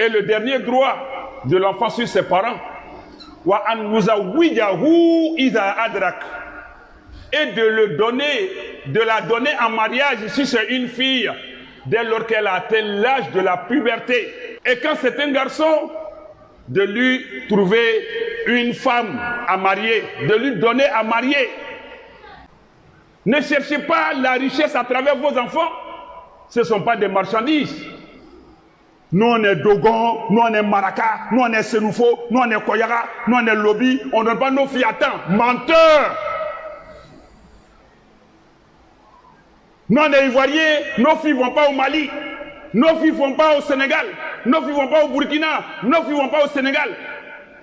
Et le dernier droit de l'enfant sur ses parents, et de la donner en mariage si c'est une fille, dès lors qu'elle a atteint l'âge de la puberté. Et quand c'est un garçon, de lui trouver une femme à marier, de lui donner à marier. Ne cherchez pas la richesse à travers vos enfants. Ce ne sont pas des marchandises. Nous on est Dogon, nous on est Maraka, nous on est Senoufo, nous on est Koyara, nous on est Lobby. On ne donne pas nos filles à temps. Menteurs! Nous on est Ivoiriens, nos filles ne vont pas au Mali. Nos filles ne vont pas au Sénégal. Nos filles ne vont pas au Burkina. Nos filles ne vont pas au Sénégal.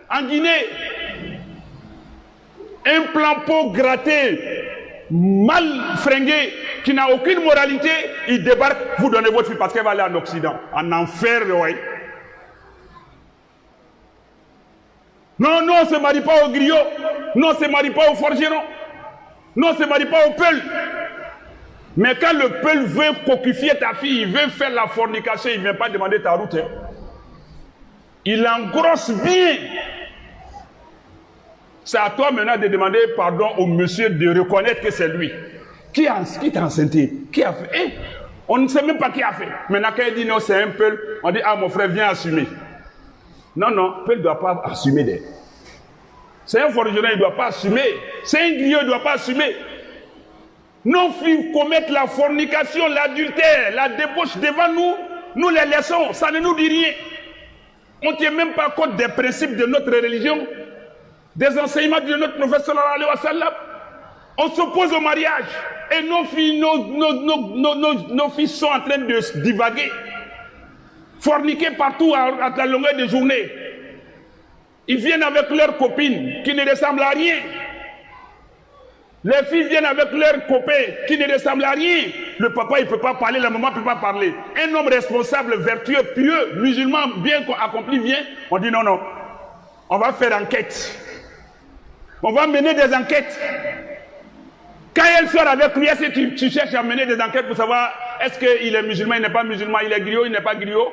En Guinée, un plan pot gratté, mal fringué, qui n'a aucune moralité, il débarque, vous donnez votre fille parce qu'elle va aller en Occident, en enfer, ouais. Non, non, on ne se marie pas au griot. Non, on ne se marie pas au forgeron. Non, on ne se marie pas au peul. Mais quand le peul veut coquifier ta fille, il veut faire la fornication, il ne vient pas demander ta route. Hein. Il engrosse bien. C'est à toi maintenant de demander pardon au monsieur de reconnaître que c'est lui. Qui t'a enceinté? Qui a fait? Eh, on ne sait même pas qui a fait. Maintenant, quand il dit non, c'est un peul, on dit ah, mon frère, viens assumer. Non, non, peul ne doit pas assumer. C'est un forgeron, il ne doit pas assumer. C'est un griot, il ne doit pas assumer. Nos filles commettent la fornication, l'adultère, la débauche devant nous. Nous les laissons, ça ne nous dit rien. On ne tient même pas compte des principes de notre religion, des enseignements de notre prophète sallallahu alayhi wa sallam. On s'oppose au mariage. Et nos filles, nos filles sont en train de divaguer, forniquer partout à la longueur des journées. Ils viennent avec leurs copines qui ne ressemblent à rien. Les filles viennent avec leurs copains qui ne ressemblent à rien. Le papa, il ne peut pas parler, la maman ne peut pas parler. Un homme responsable, vertueux, pieux, musulman, bien accompli, vient. On dit non, non. On va faire enquête. On va mener des enquêtes. Quand elle sort avec lui, est-ce que tu cherches à mener des enquêtes pour savoir est-ce qu'il est musulman, il n'est pas musulman, il est griot, il n'est pas griot?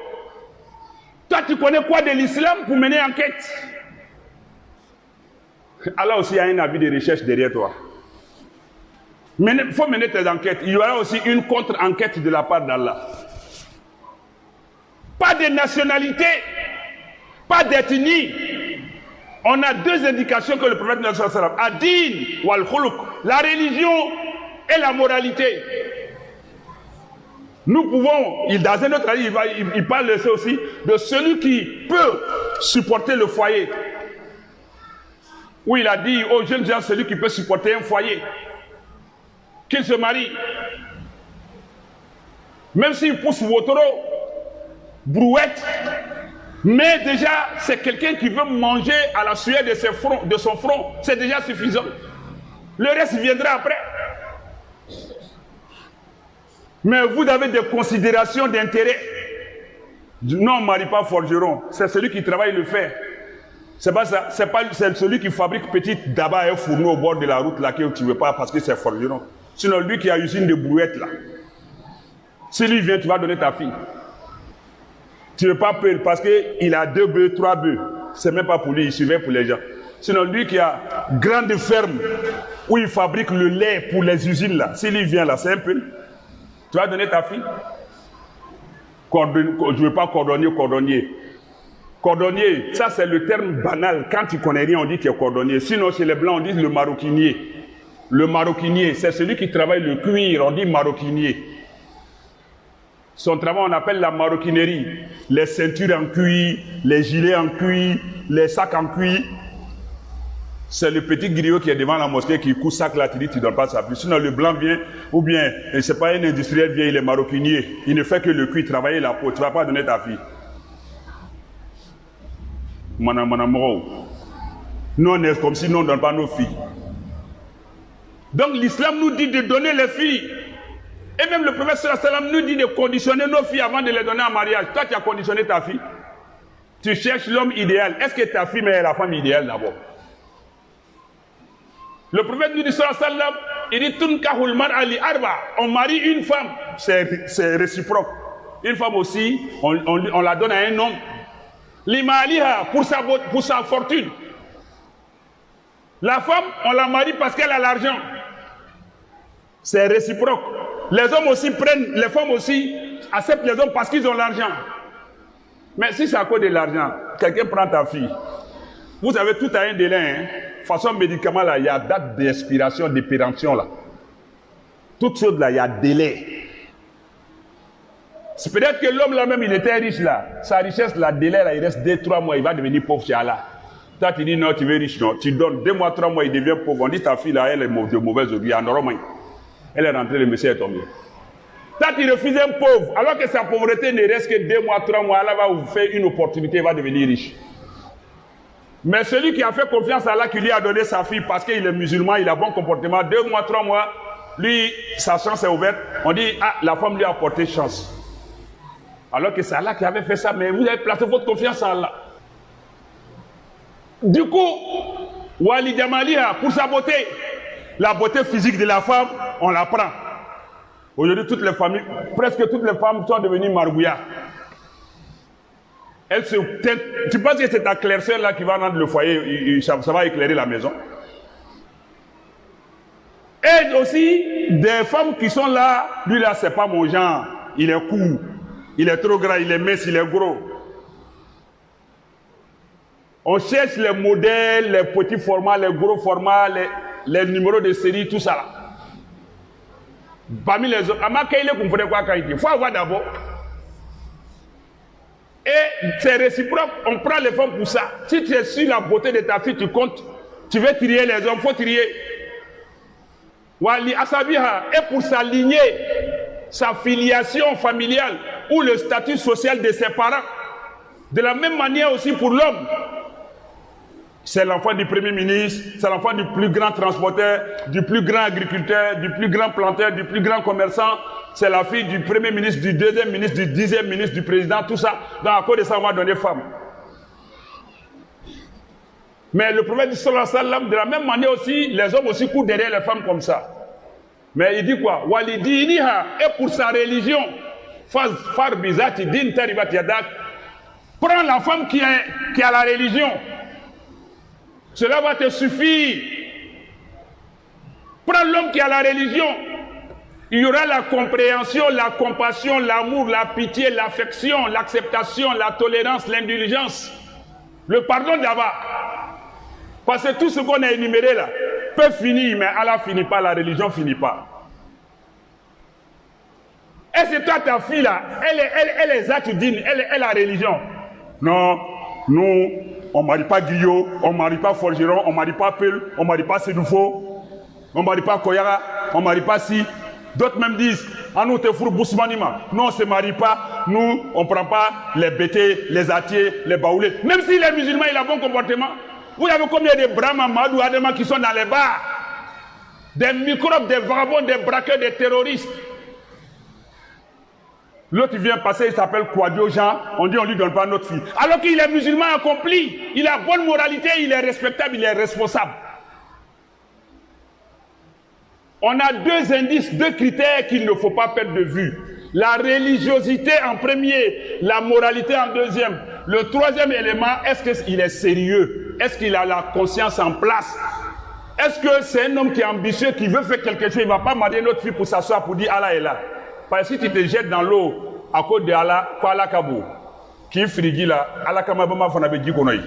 Toi, tu connais quoi de l'islam pour mener enquête? Allah aussi a un avis de recherche derrière toi. Il faut mener tes enquêtes. Il y aura aussi une contre-enquête de la part d'Allah. Pas de nationalité, pas d'ethnie. On a deux indications que le prophète a dit, wal khuluq, la religion et la moralité. Nous pouvons, dans un autre avis, il parle aussi de celui qui peut supporter le foyer. Où il a dit aux jeunes gens, celui qui peut supporter un foyer, qu'il se marie. Même s'il pousse Wotoro, brouette, mais déjà, c'est quelqu'un qui veut manger à la sueur de son front. C'est déjà suffisant. Le reste viendra après. Mais vous avez des considérations d'intérêt. Non, on ne marie pas forgeron. C'est celui qui travaille le fer. C'est pas ça. C'est celui qui fabrique petite daba et fourneau au bord de la route là que tu ne veux pas parce que c'est forgeron. Sinon, lui qui a usine de brouette là. Si lui vient, tu vas donner ta fille. Tu ne veux pas peur parce qu'il a 2 bœufs, 3 bœufs. C'est même pas pour lui, il surveille pour les gens. Sinon, lui qui a grande ferme où il fabrique le lait pour les usines là. Si lui vient là, c'est un peu. Tu vas donner ta fille. Je ne veux pas cordonnier. Cordonnier, ça c'est le terme banal. Quand tu connais rien, on dit que tu es cordonnier. Sinon, chez les blancs, on dit le maroquinier. Le maroquinier, c'est celui qui travaille le cuir, on dit maroquinier. Son travail, on appelle la maroquinerie. Les ceintures en cuir, les gilets en cuir, les sacs en cuir. C'est le petit griot qui est devant la mosquée qui coud sac là, tu dis, tu ne donnes pas sa fille. Sinon, le blanc vient, ou bien, c'est pas un industriel vient, il est maroquinier. Il ne fait que le cuir, travailler la peau. Tu ne vas pas donner ta fille. Nous, on est comme si nous, on ne donne pas nos filles. Donc, l'islam nous dit de donner les filles. Et même le prophète sallallahu alayhi wa sallam nous dit de conditionner nos filles avant de les donner en mariage. Toi, tu as conditionné ta fille. Tu cherches l'homme idéal. Est-ce que ta fille est la femme idéale d'abord? Le prophète nous dit sallallahu alayhi wa sallam, il dit tunkahul mar'a li arba. On marie une femme. C'est réciproque. Une femme aussi, on la donne à un homme. Limaliha, pour sa fortune. La femme, on la marie parce qu'elle a l'argent. C'est réciproque. Les hommes aussi prennent, les femmes aussi acceptent les hommes parce qu'ils ont l'argent. Mais si c'est à cause de l'argent, quelqu'un prend ta fille. Vous avez tout à un délai. Hein? Façon médicament, là, il y a date d'expiration, de péremption, là. Toutes choses, là, il y a délai. C'est peut-être que l'homme, là même, il était riche, là. Sa richesse, la délai, là, il reste 2-3 mois, il va devenir pauvre chez Allah. Toi, tu dis non, tu veux riche, non. Tu donnes 2 mois, 3 mois, il devient pauvre. On dit ta fille, là, elle est de mauvaise augure. En Normandie. Elle est rentrée, le monsieur est tombé. Toi, tu refuses un pauvre, alors que sa pauvreté ne reste que 2 mois, 3 mois, Allah va vous faire une opportunité, il va devenir riche. Mais celui qui a fait confiance à Allah, qui lui a donné sa fille parce qu'il est musulman, il a bon comportement, 2 mois, 3 mois, lui, sa chance est ouverte. On dit, ah, la femme lui a apporté chance. Alors que c'est Allah qui avait fait ça, mais vous avez placé votre confiance en Allah. Du coup, Wali Jamaliha, pour sa beauté, la beauté physique de la femme, on la prend. Aujourd'hui, toutes les familles, presque toutes les femmes sont devenues margouillas. Elles se teintent. Tu penses que c'est ta clairceur là qui va rendre le foyer, ça va éclairer la maison? Et aussi, des femmes qui sont là, lui là, c'est pas mon genre. Il est court, il est trop gras, il est mince, il est gros. On cherche les modèles, les petits formats, les gros formats, les numéros de série, tout ça là. Parmi les autres, il faut avoir d'abord. Et c'est réciproque, on prend les femmes pour ça. Si tu es sur la beauté de ta fille, tu comptes, tu veux trier les hommes, il faut trier. Wali Asabiha, et pour sa lignée, sa filiation familiale ou le statut social de ses parents. De la même manière aussi pour l'homme. C'est l'enfant du premier ministre, c'est l'enfant du plus grand transporteur, du plus grand agriculteur, du plus grand planteur, du plus grand commerçant. C'est la fille du premier ministre, du deuxième ministre, du 10e ministre, du président, tout ça. Donc à cause de ça, on va donner femme. Mais le prophète sallallahu alayhi wa sallam, de la même manière aussi, les hommes aussi courent derrière les femmes comme ça. Mais il dit quoi? Walidiniha, et pour sa religion, far bizati din taribat yadak. Prends la femme qui a la religion. Cela va te suffire. Prends l'homme qui a la religion. Il y aura la compréhension, la compassion, l'amour, la pitié, l'affection, l'acceptation, la tolérance, l'indulgence, le pardon d'Allah. Parce que tout ce qu'on a énuméré là peut finir, mais Allah finit pas, la religion finit pas. Et c'est toi, ta fille là, elle est zatudine, elle est la religion. Non, nous, on ne marie pas griot, on ne marie pas forgeron, on ne marie pas Peul, on ne marie pas Sédoufo, on ne marie pas Koyara, on ne marie pas Si. D'autres même disent, ah nous te fourrou bousmanima. Nous on ne se marie pas, nous on ne prend pas les bétés, les atiers, les baoulés. Même si les musulmans il a bon comportement. Vous avez combien de Brahma, Madou, Adama qui sont dans les bars? Des microbes, des vagabonds, des braqueurs, des terroristes. L'autre vient passer, il s'appelle Kouadio Jean, on dit on lui donne pas notre fille. Alors qu'il est musulman accompli, il a bonne moralité, il est respectable, il est responsable. On a 2 indices, 2 critères qu'il ne faut pas perdre de vue. La religiosité en premier, la moralité en deuxième. Le troisième élément, est-ce qu'il est sérieux? Est-ce qu'il a la conscience en place? Est-ce que c'est un homme qui est ambitieux, qui veut faire quelque chose, il ne va pas marier notre fille pour s'asseoir, pour dire Allah est là? Parce que si tu te jettes dans l'eau à cause de Allah, quoi Allah Kabou, qui est frigi là, Allah Kamabama Fanabe Djikonoï.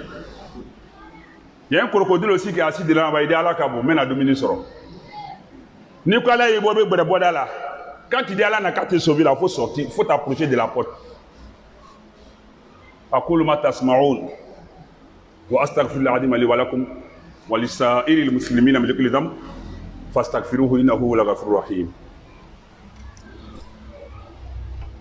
Il y a un crocodile aussi qui est assis devant Allah, il dit Allah Kabou, mais il a dominé sur Nicolas est boire là. Quand tu dis Allah n'a qu'à te sauver, il faut sortir, il faut t'approcher de la porte. أقول ما تسمعون وأستغفر الله العظيم لي ولكم ولسائر المسلمين من كل ذنب فاستغفروه إنه هو الغفور الرحيم.